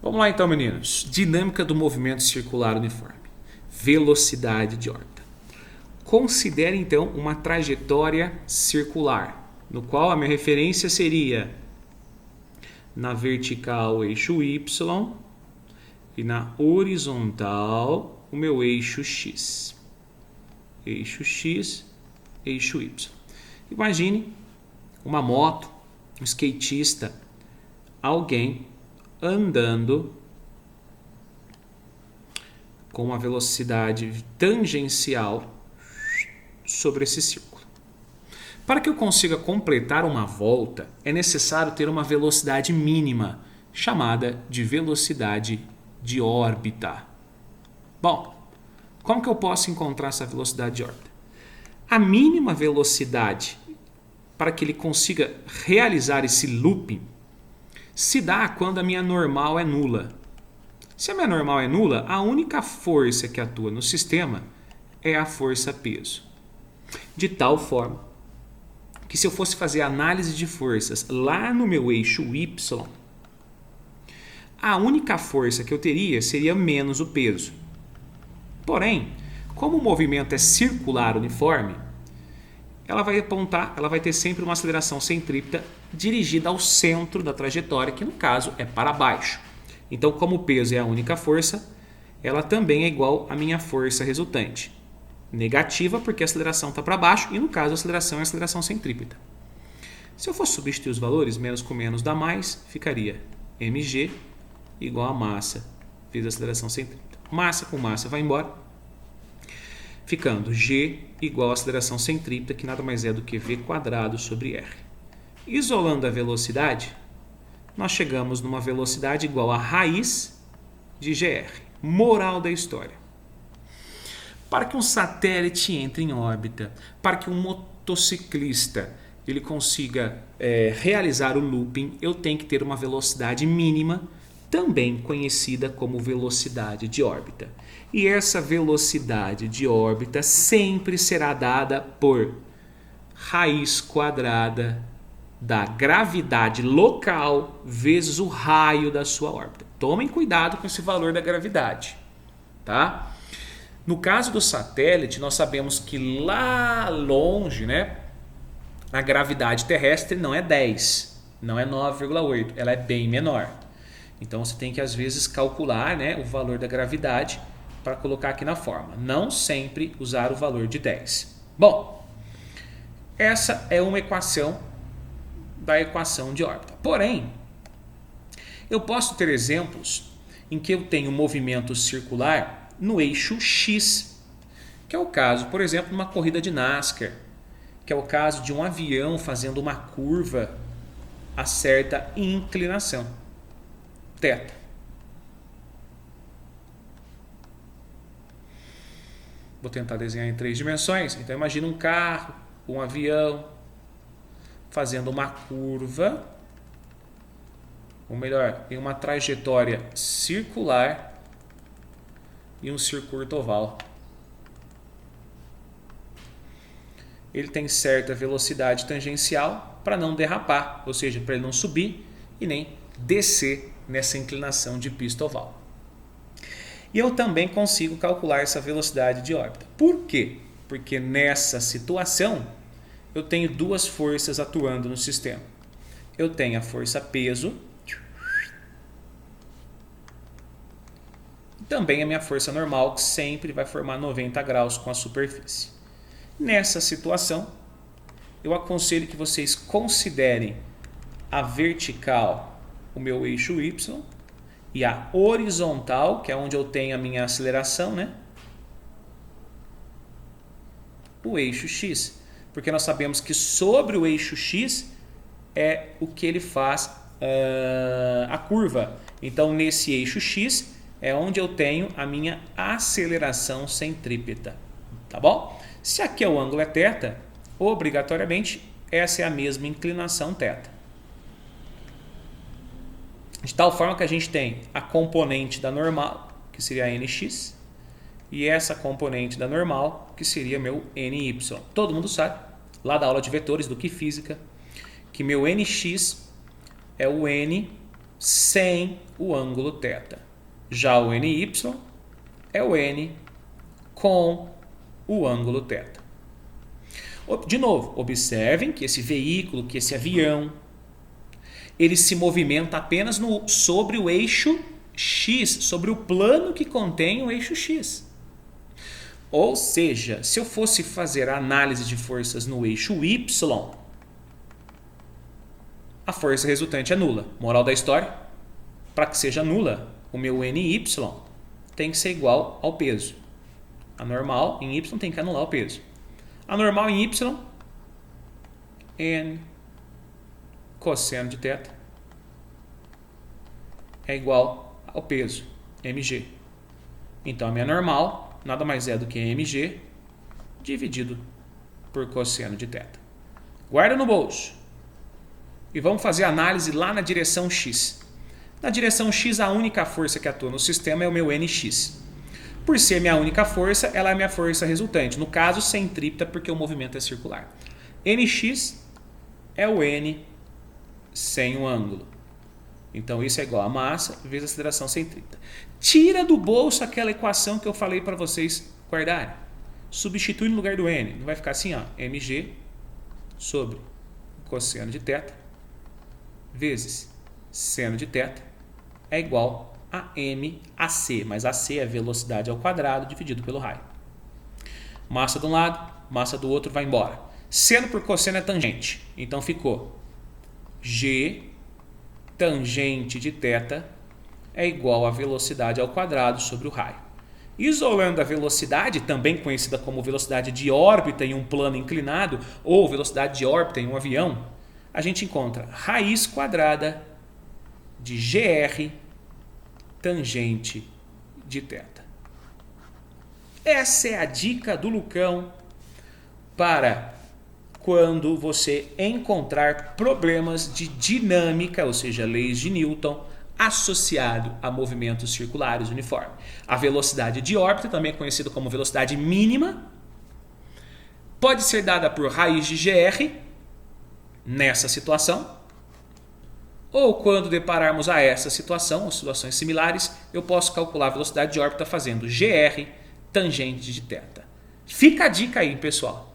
Vamos lá então, meninos. Dinâmica do movimento circular uniforme. Velocidade de órbita. Considere então uma trajetória circular, no qual a minha referência seria na vertical o eixo Y e na horizontal o meu eixo X. Eixo X, eixo Y. Imagine uma moto, um skatista, alguém andando com uma velocidade tangencial sobre esse círculo. Para que eu consiga completar uma volta, é necessário ter uma velocidade mínima, chamada de velocidade de órbita. Bom, como que eu posso encontrar essa velocidade de órbita? A mínima velocidade para que ele consiga realizar esse looping se dá quando a minha normal é nula. Se a minha normal é nula, a única força que atua no sistema é a força-peso. De tal forma que se eu fosse fazer análise de forças lá no meu eixo Y, a única força que eu teria seria menos o peso. Porém, como o movimento é circular uniforme, ela vai ter sempre uma aceleração centrípeta dirigida ao centro da trajetória, que no caso é para baixo. Então, como o peso é a única força, ela também é igual à minha força resultante. Negativa porque a aceleração está para baixo e no caso a aceleração é a aceleração centrípeta. Se eu fosse substituir os valores, menos com menos dá mais, ficaria mg igual a massa vezes a aceleração centrípeta. Massa com massa vai embora, ficando g igual a aceleração centrípeta, que nada mais é do que v quadrado sobre r. Isolando a velocidade, nós chegamos numa velocidade igual a raiz de gr. Moral da história: para que um satélite entre em órbita, para que um motociclista ele consiga realizar o looping, eu tenho que ter uma velocidade mínima, também conhecida como velocidade de órbita. E essa velocidade de órbita sempre será dada por raiz quadrada da gravidade local vezes o raio da sua órbita. Tomem cuidado com esse valor da gravidade, tá? No caso do satélite, nós sabemos que lá longe, né, a gravidade terrestre não é 10, não é 9,8, ela é bem menor. Então você tem que às vezes calcular, né, o valor da gravidade para colocar aqui na forma. Não sempre usar o valor de 10. Bom, essa é uma equação da equação de órbita. Porém, eu posso ter exemplos em que eu tenho movimento circular no eixo X, que é o caso, por exemplo, de uma corrida de NASCAR, que é o caso de um avião fazendo uma curva a certa inclinação, θ. Vou tentar desenhar em 3 dimensões. Então imagina um carro, um avião fazendo uma curva, ou melhor, em uma trajetória circular e um circuito oval. Ele tem certa velocidade tangencial para não derrapar, ou seja, para ele não subir e nem descer nessa inclinação de pista oval. E eu também consigo calcular essa velocidade de órbita. Por quê? Porque nessa situação eu tenho duas forças atuando no sistema. Eu tenho a força peso e também a minha força normal, que sempre vai formar 90 graus com a superfície. Nessa situação, eu aconselho que vocês considerem a vertical, o meu eixo Y, e a horizontal, que é onde eu tenho a minha aceleração, né, o eixo X. Porque nós sabemos que sobre o eixo X é o que ele faz a curva. Então, nesse eixo X é onde eu tenho a minha aceleração centrípeta. Tá bom? Se aqui o ângulo é θ, obrigatoriamente essa é a mesma inclinação θ. De tal forma que a gente tem a componente da normal, que seria a nx, e essa componente da normal, que seria meu ny. Todo mundo sabe, lá da aula de vetores do que física, que meu nx é o n sem o ângulo θ. Já o NY é o N com o ângulo θ. De novo, observem que esse veículo, que esse avião, ele se movimenta apenas sobre o eixo X, sobre o plano que contém o eixo X. Ou seja, se eu fosse fazer a análise de forças no eixo Y, a força resultante é nula. Moral da história? Para que seja nula, o meu NY tem que ser igual ao peso. A normal em Y tem que anular o peso. A normal em Y, N cosseno de θ é igual ao peso, mg. Então, a minha normal nada mais é do que mg dividido por cosseno de θ. Guarda no bolso. E vamos fazer a análise lá na direção X. Na direção X, a única força que atua no sistema é o meu Nx. Por ser minha única força, ela é a minha força resultante. No caso, centrípeta, porque o movimento é circular. Nx é o N sem o ângulo. Então, isso é igual a massa vezes a aceleração centrípeta. Tira do bolso aquela equação que eu falei para vocês guardarem. Substitui no lugar do N. Vai ficar assim, ó, mg sobre cosseno de θ vezes seno de θ é igual a mAc. Mas AC é velocidade ao quadrado dividido pelo raio. Massa de um lado, massa do outro vai embora. Seno por cosseno é tangente. Então, ficou G tangente de θ é igual a velocidade ao quadrado sobre o raio. Isolando a velocidade, também conhecida como velocidade de órbita em um plano inclinado, ou velocidade de órbita em um avião, a gente encontra raiz quadrada de GR tangente de θ. Essa é a dica do Lucão para quando você encontrar problemas de dinâmica, ou seja, leis de Newton, associado a movimentos circulares uniformes. A velocidade de órbita, também conhecida como velocidade mínima, pode ser dada por raiz de GR, nessa situação, ou quando depararmos a essa situação, ou situações similares, eu posso calcular a velocidade de órbita fazendo GR tangente de θ. Fica a dica aí, pessoal.